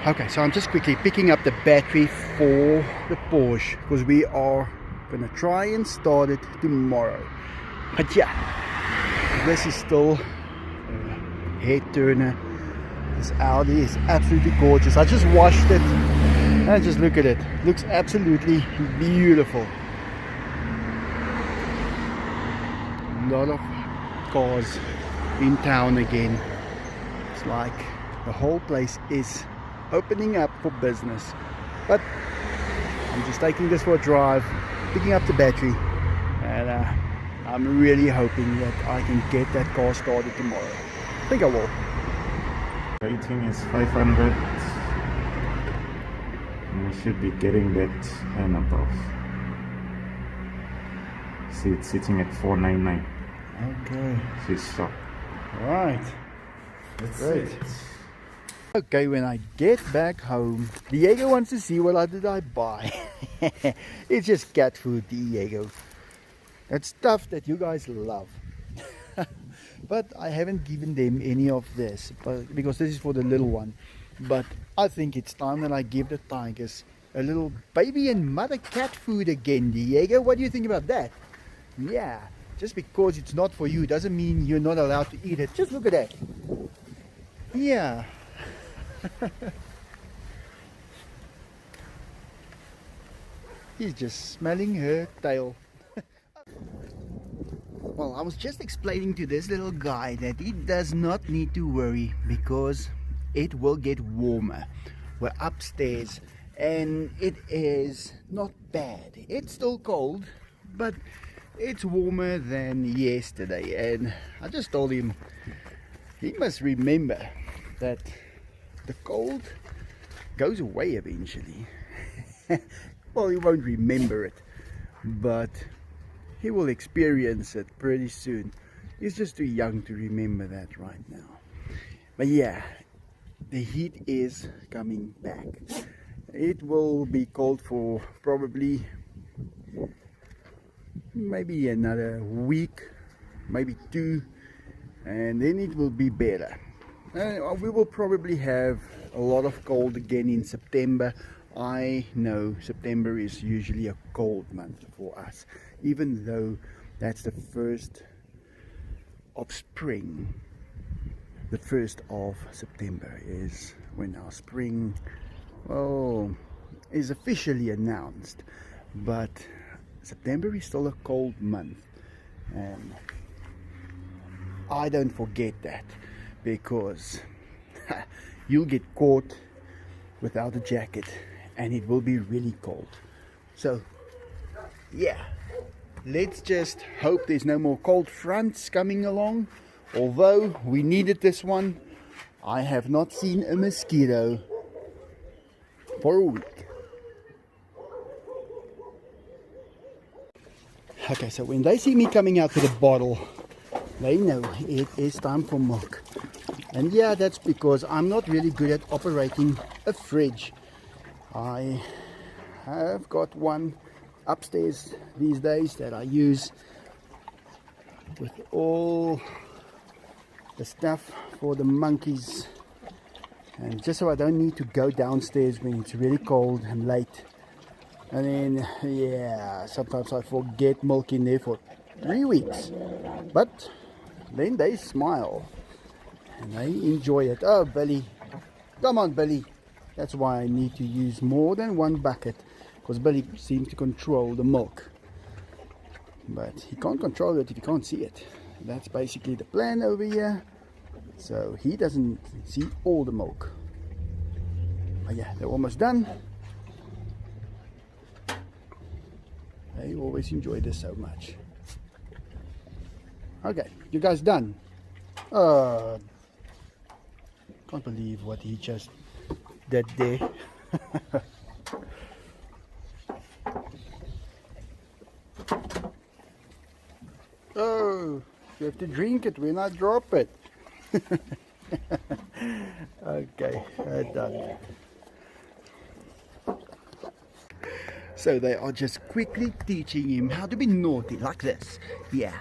Okay, so I'm just quickly picking up the battery for the Porsche because we are gonna try and start it tomorrow. But yeah, this is still a head turner. This Audi is absolutely gorgeous. I just washed it and just look at it. Looks absolutely beautiful. A lot of cars in town again. It's like the whole place is opening up for business. But I'm just taking this for a drive, picking up the battery, and I'm really hoping that I can get that car started tomorrow. I think I will. Rating is 500. And we should be getting that and above. See, it's sitting at 499. Okay. She's shocked. Right. That's Great. it. Okay, when I get back home, Diego wants to see what did I buy. It's just cat food, Diego. That's stuff that you guys love. But I haven't given them any of this because this is for the little one. But I think it's time that I give the tigers a little baby and mother cat food again, Diego. What do you think about that? Yeah, just because it's not for you doesn't mean you're not allowed to eat it. Just look at that. Yeah. He's just smelling her tail. Well, I was just explaining to this little guy that he does not need to worry because it will get warmer. We're upstairs and it is not bad. It's still cold, but it's warmer than yesterday. And I just told him he must remember that the cold goes away eventually. Well, he won't remember it, but he will experience it pretty soon. He's just too young to remember that right now. But yeah, the heat is coming back. It will be cold for probably maybe another week, maybe two, and then it will be better. We will probably have a lot of cold again in September. I know September is usually a cold month for us, even though that's the first of spring. The 1st of September is when our spring, well, is officially announced. But September is still a cold month, and I don't forget that, because you'll get caught without a jacket and it will be really cold. So yeah, let's just hope there's no more cold fronts coming along. Although we needed this one, I have not seen a mosquito for a week. Okay, so when they see me coming out with a bottle, they know it is time for milk. And yeah, that's because I'm not really good at operating a fridge. I have got one upstairs these days that I use with all the stuff for the monkeys, and just so I don't need to go downstairs when it's really cold and late. And then yeah, sometimes I forget milk in there for 3 weeks, but then they smile and they enjoy it. Oh, Billy, come on, Billy. That's why I need to use more than one bucket, because Billy seems to control the milk, but he can't control it if he can't see it. That's basically the plan over here, so he doesn't see all the milk. Oh yeah, they're almost done. They always enjoy this so much. Okay, you guys done? Can't believe what he just did there. Oh, you have to drink it when I drop it. Okay, done. So they are just quickly teaching him how to be naughty like this. Yeah,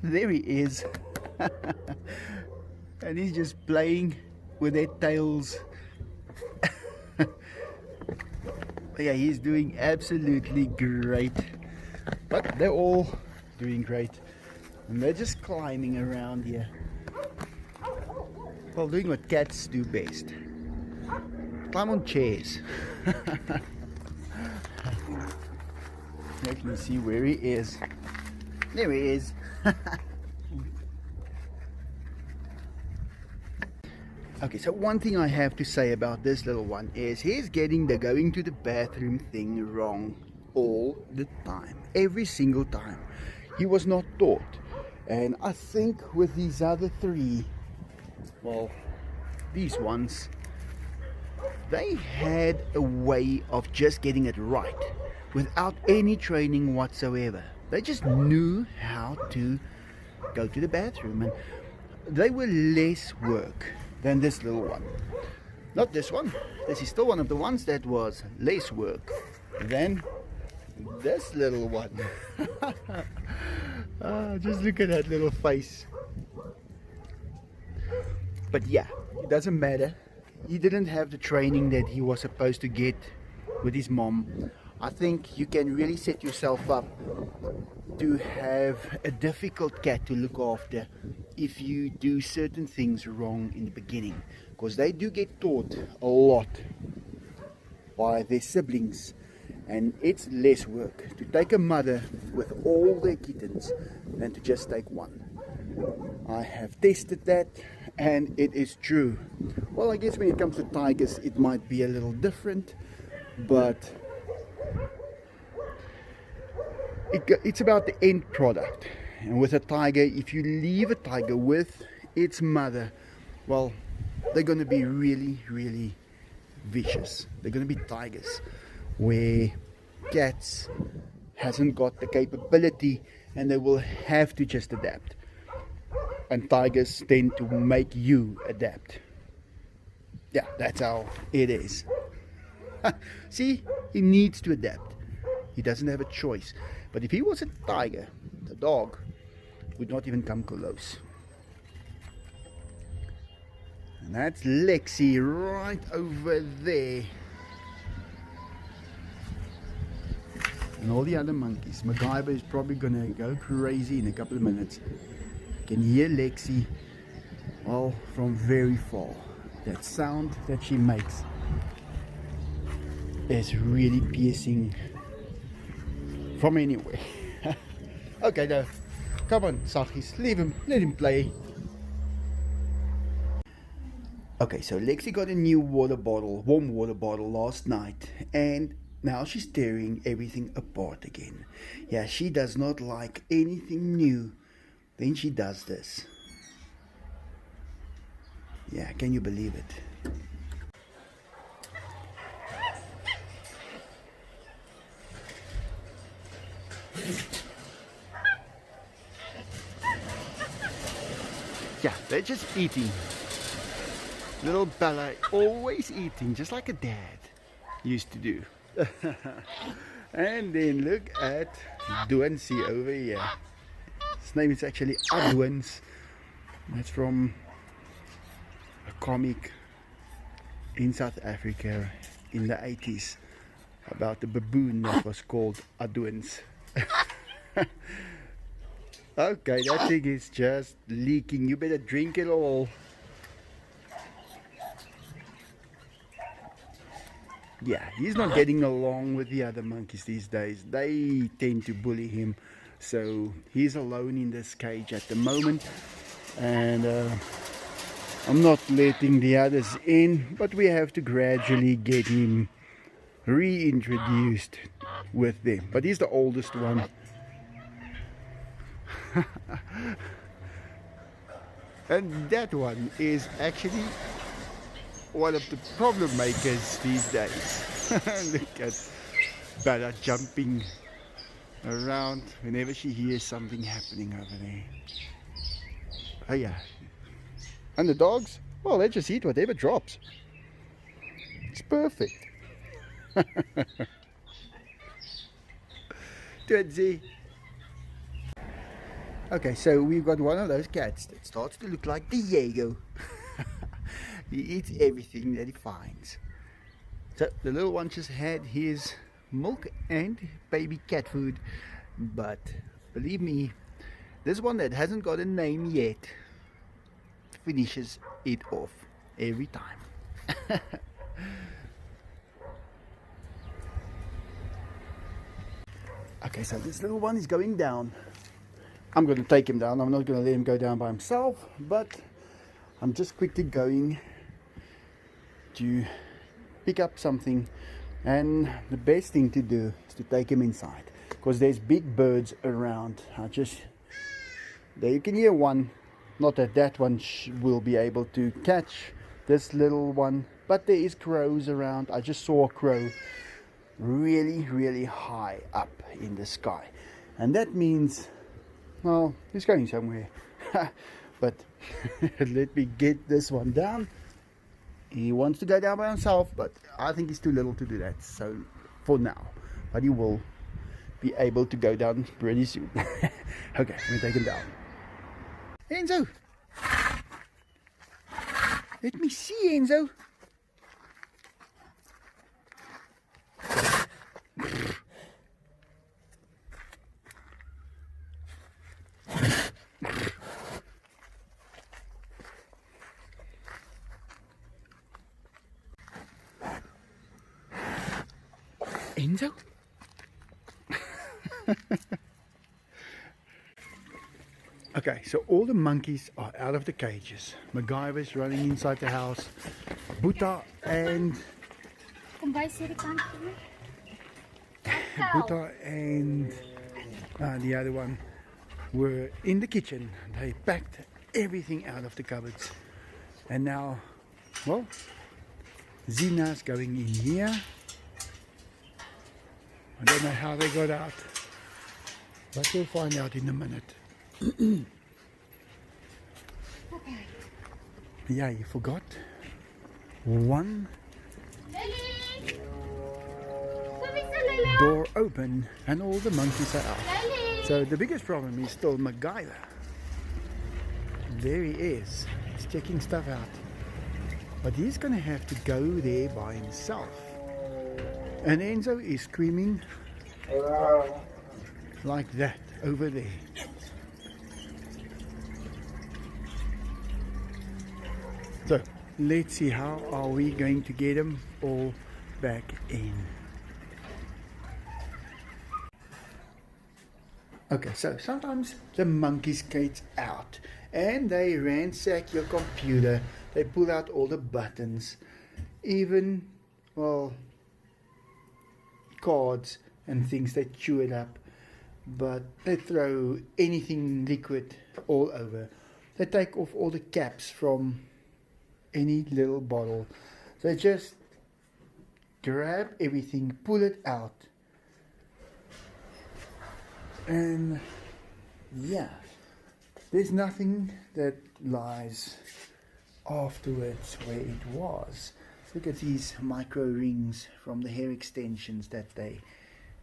there he is. And he's just playing with their tails. Yeah, he's doing absolutely great. But they're all doing great. And they're just climbing around here. Well, doing what cats do best. Climb on chairs. Let me see where he is. There he is. Okay, so one thing I have to say about this little one is he's getting the going to the bathroom thing wrong all the time. Every single time. He was not taught. And I think with these other three, well, these ones, they had a way of just getting it right without any training whatsoever. They just knew how to go to the bathroom, and they were less work than this little one. Not this one. This is still one of the ones that was less work than this little one. Just look at that little face. But yeah, it doesn't matter. He didn't have the training that he was supposed to get with his mom. I think you can really set yourself up to have a difficult cat to look after if you do certain things wrong in the beginning, because they do get taught a lot by their siblings, and it's less work to take a mother with all their kittens than to just take one. I have tested that and it is true. Well, I guess when it comes to tigers it might be a little different, but it's about the end product. And with a tiger, if you leave a tiger with its mother, well, they're going to be really, really vicious. They're going to be tigers, where cats hasn't got the capability and they will have to just adapt. And tigers tend to make you adapt. Yeah, that's how it is. See, he needs to adapt. He doesn't have a choice. But if he was a tiger, the dog would not even come close. And that's Lexi right over there. And all the other monkeys. MacGyver is probably gonna go crazy in a couple of minutes. You can hear Lexi all from very far. That sound that she makes is really piercing from anywhere. Okay, now come on, Sachis, leave him, let him play. Okay, so Lexi got a new water bottle, warm water bottle last night, and now she's tearing everything apart again. Yeah, she does not like anything new. Then she does this. Yeah, can you believe it? Yeah, they're just eating. Little Bella always eating, just like a dad used to do. And then look at Duancy over here. His name is actually Adwins. That's from a comic in South Africa in the 80s about the baboon that was called Adwins. Okay, that thing is just leaking. You better drink it all. Yeah, he's not getting along with the other monkeys these days. They tend to bully him. So he's alone in this cage at the moment. And I'm not letting the others in. But we have to gradually get him reintroduced with them. But he's the oldest one. And that one is actually one of the problem makers these days. Look at Bella jumping around whenever she hears something happening over there. Oh yeah. And the dogs, well, they just eat whatever drops. It's perfect. Tootsie. Okay, so we've got one of those cats that starts to look like Diego. He eats everything that he finds. So the little one just had his milk and baby cat food, but believe me, this one that hasn't got a name yet finishes it off every time. Okay, so this little one is going down. I'm going to take him down. I'm not going to let him go down by himself, but I'm just quickly going to pick up something, and the best thing to do is to take him inside because there's big birds around. There you can hear one. Not that that one will be able to catch this little one, but there is crows around. I just saw a crow really high up in the sky, and that means, well, he's going somewhere. But let me get this one down. He wants to go down by himself, but I think he's too little to do that, so for now, but he will be able to go down pretty soon. Okay, I'm gonna take him down. Enzo, let me see, Enzo. Enzo? Okay, so all the monkeys are out of the cages. MacGyver's running inside the house. Boeta and the other one were in the kitchen. They packed everything out of the cupboards. And now, well, Zina's going in here. I don't know how they got out, but we'll find out in a minute. Yeah, you forgot one door open and all the monkeys are out. So the biggest problem is still MacGyver. There he is. He's checking stuff out. But he's going to have to go there by himself. And Enzo is screaming like that over there. So let's see, how are we going to get them all back in? Okay, so sometimes the monkeys get out and they ransack your computer. They pull out all the buttons, even, well, cards and things. They chew it up, but they throw anything liquid all over. They take off all the caps from any little bottle. They just grab everything, pull it out, and yeah, there's nothing that lies afterwards where it was. Look at these micro rings from the hair extensions that they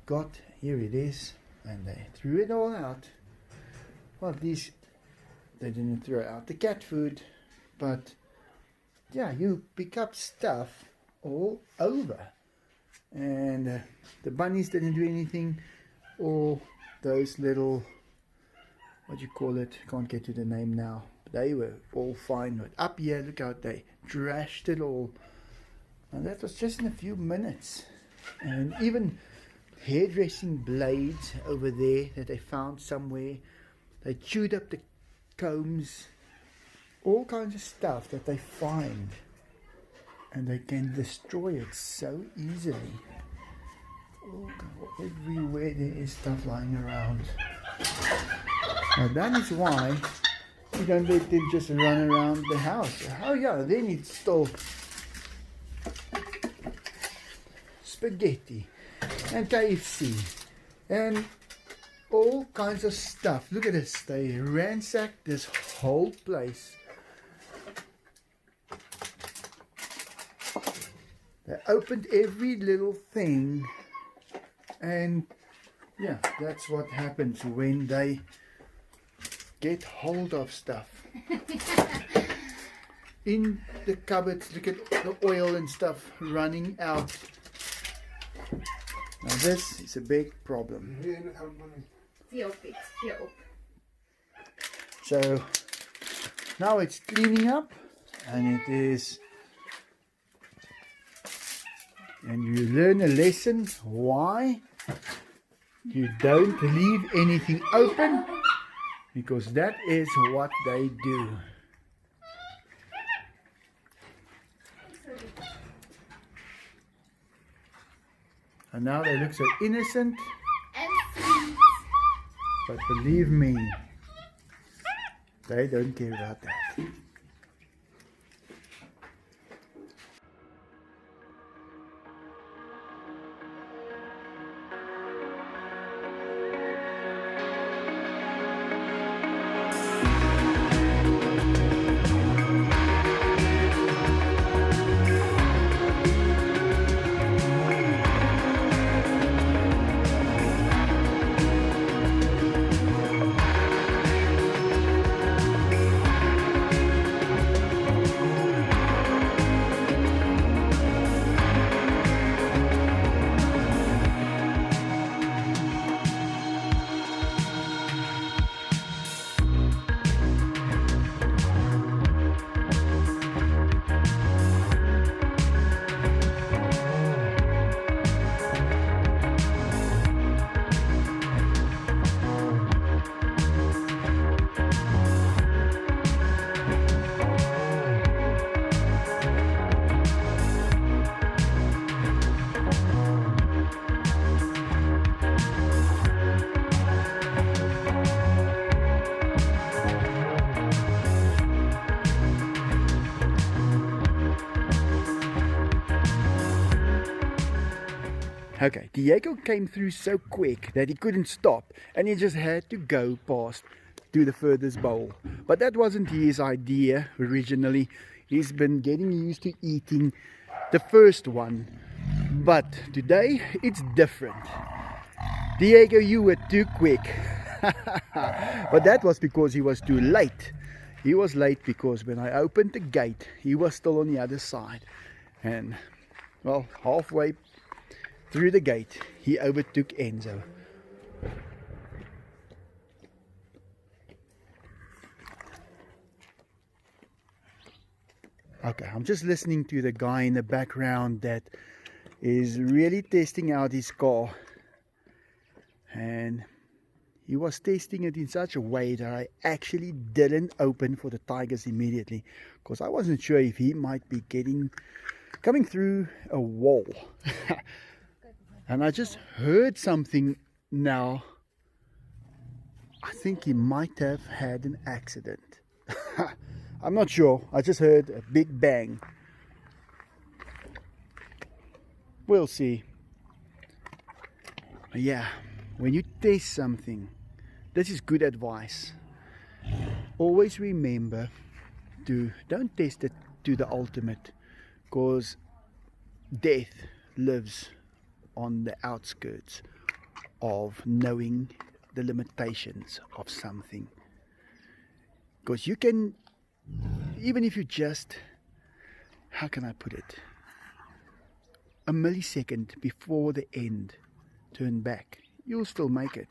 got. Here it is, and they threw it all out. Well, at least they didn't throw out the cat food, but yeah, you pick up stuff all over. And the bunnies didn't do anything, or those little, what do you call it, can't get to the name now, they were all fine. But up here, look how they trashed it all. And that was just in a few minutes. And even hairdressing blades over there that they found somewhere. They chewed up the combs, all kinds of stuff that they find, and they can destroy it so easily. Oh God, everywhere there is stuff lying around. Now that is why you don't let them just run around the house. Oh yeah, then it's still spaghetti and KFC and all kinds of stuff. Look at this, they ransacked this whole place. They opened every little thing, and yeah, that's what happens when they get hold of stuff. in the cupboards. Look at the oil and stuff running out. Now this is a big problem. So now it's cleaning up, and it is, and you learn a lesson why you don't leave anything open, because that is what they do. And now they look so innocent, but believe me, they don't care about that. Okay, Diego came through so quick that he couldn't stop, and he just had to go past to the furthest bowl. But that wasn't his idea originally. He's been getting used to eating the first one. But today it's different. Diego, you were too quick. But that was because he was too late. He was late because when I opened the gate, he was still on the other side. And, well, halfway through the gate, he overtook Enzo. Okay, I'm just listening to the guy in the background that is really testing out his car. And he was testing it in such a way that I actually didn't open for the tigers immediately, because I wasn't sure if he might be coming through a wall. And I just heard something now. I think he might have had an accident. I'm not sure. I just heard a big bang. We'll see. Yeah, when you test something, this is good advice. Always remember to don't test it to the ultimate, because death lives on the outskirts of knowing the limitations of something. Because you can, even if you just, how can I put it, a millisecond before the end turn back, you'll still make it.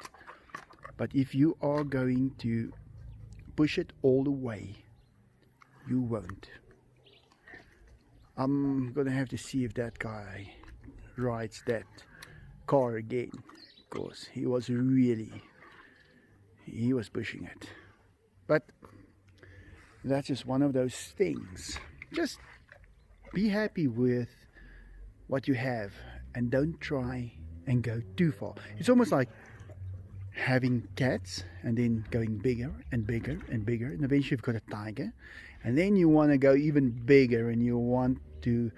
But if you are going to push it all the way, you won't. I'm gonna have to see if that guy rides that car again, because he was pushing it. But that's just one of those things. Just be happy with what you have and don't try and go too far. It's almost like having cats and then going bigger and bigger and bigger, and eventually you've got a tiger, and then you want to go even bigger and you want to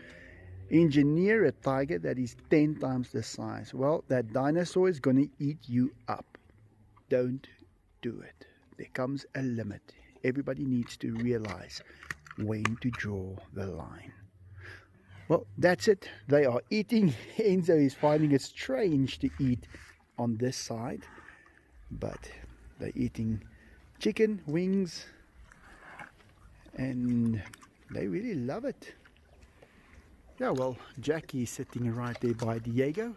engineer a tiger that is 10 times the size. Well, that dinosaur is going to eat you up. Don't do it. There comes a limit. Everybody needs to realize when to draw the line. Well, that's it. They are eating. Enzo is finding it strange to eat on this side, but they're eating chicken wings, and They really love it. Yeah, well, Jackie is sitting right there by Diego.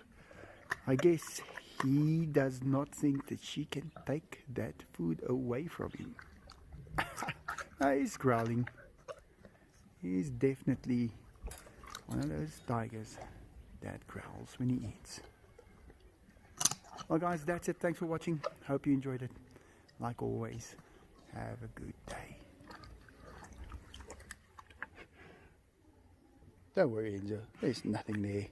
I guess he does not think that she can take that food away from him. He's growling. He's definitely one of those tigers that growls when he eats. Well guys, that's it. Thanks for watching. Hope you enjoyed it. Like always, have a good day. Don't worry, Enzo. There's nothing there.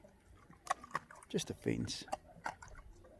Just a fence.